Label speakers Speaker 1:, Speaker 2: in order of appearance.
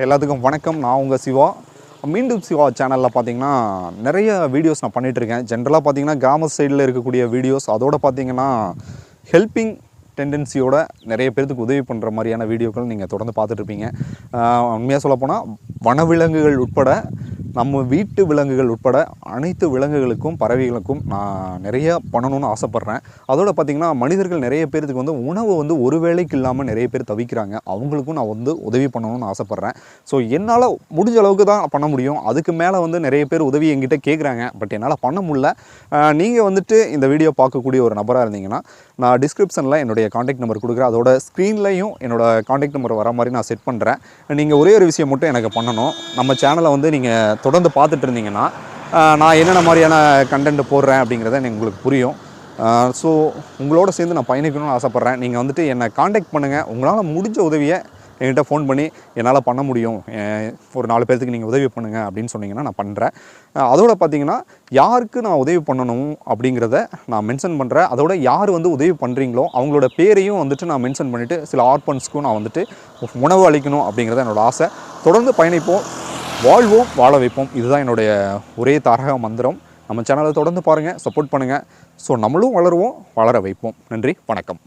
Speaker 1: எல்லாத்துக்கும் வணக்கம். நான் உங்கள் சிவா. மீண்டும் சிவா சேனலில் பார்த்தீங்கன்னா நிறைய வீடியோஸ் நான் பண்ணிகிட்ருக்கேன். ஜென்ரலாக பார்த்தீங்கன்னா கிராம சைடில் இருக்கக்கூடிய வீடியோஸ், அதோடு பார்த்தீங்கன்னா ஹெல்பிங் டெண்டன்சியோட நிறைய பேருக்கு உதவி பண்ணுற மாதிரியான வீடியோக்கள் நீங்கள் தொடர்ந்து பார்த்துட்ருப்பீங்க. உண்மையாக சொல்லப்போனால் வனவிலங்குகள் உட்பட நம்ம வீட்டு விலங்குகள் உட்பட அனைத்து விலங்குகளுக்கும் பறவைகளுக்கும் நான் நிறைய பண்ணணும்னு ஆசைப்பட்றேன். அதோடு பார்த்திங்கன்னா மனிதர்கள் நிறைய பேருக்கு வந்து உணவு வந்து ஒரு வேளைக்கு இல்லாமல் நிறைய பேர் தவிக்கிறாங்க. அவங்களுக்கும் நான் வந்து உதவி பண்ணணும்னு ஆசைப்பட்றேன். ஸோ என்னால் முடிஞ்ச அளவுக்கு தான் பண்ண முடியும். அதுக்கு மேலே வந்து நிறைய பேர் உதவி என்கிட்ட கேட்குறாங்க. பட் என்னால் பண்ண முடியல. நீங்கள் வந்துட்டு இந்த வீடியோ பார்க்கக்கூடிய ஒரு நபராக இருந்தீங்கன்னா நான் டிஸ்கிரிப்ஷனில் என்னுடைய காண்டாக்ட் நம்பர் கொடுக்குறேன். அதோட ஸ்க்ரீன்லையும் என்னோடய காண்டாக்ட் நம்பர் வர மாதிரி நான் செட் பண்ணுறேன். நீங்கள் ஒரே ஒரு விஷயம் மட்டும் எனக்கு பண்ணணும். நம்ம சேனலை வந்து நீங்கள் தொடர்ந்து பார்த்துட்டு இருந்தீங்கன்னா நான் என்னென்ன மாதிரியான கண்டென்ட் போடுறேன் அப்படிங்கிறத உங்களுக்கு புரியும். ஸோ உங்களோட சேர்ந்து நான் பயணிக்கணும்னு ஆசைப்பட்றேன். நீங்கள் வந்துட்டு என்னை காண்டாக்ட் பண்ணுங்கள். உங்களால் முடிஞ்ச உதவியை என்கிட்ட ஃபோன் பண்ணி என்னால் பண்ண முடியும், ஒரு 4 பேர்த்துக்கு நீங்கள் உதவி பண்ணுங்கள் அப்படின்னு சொன்னீங்கன்னா நான் பண்ணுறேன். அதோடு பார்த்தீங்கன்னா யாருக்கு நான் உதவி பண்ணணும் அப்படிங்கிறத நான் மென்ஷன் பண்ணுறேன். அதோட யார் வந்து உதவி பண்ணுறீங்களோ அவங்களோட பேரையும் வந்துட்டு நான் மென்ஷன் பண்ணிவிட்டு சில ஆர்பன்ஸ்க்கும் நான் வந்துட்டு உணவு அளிக்கணும் அப்படிங்கிறத என்னோடய ஆசை. தொடர்ந்து பயணிப்போம், வாழ்வோம், வாழ வைப்போம். இதுதான் என்னுடைய ஒரே தாரக மந்திரம். நம்ம சேனலை தொடர்ந்து பாருங்கள், சப்போர்ட் பண்ணுங்கள். ஸோ நம்மளும் வளருவோம், வளர வைப்போம். நன்றி, வணக்கம்.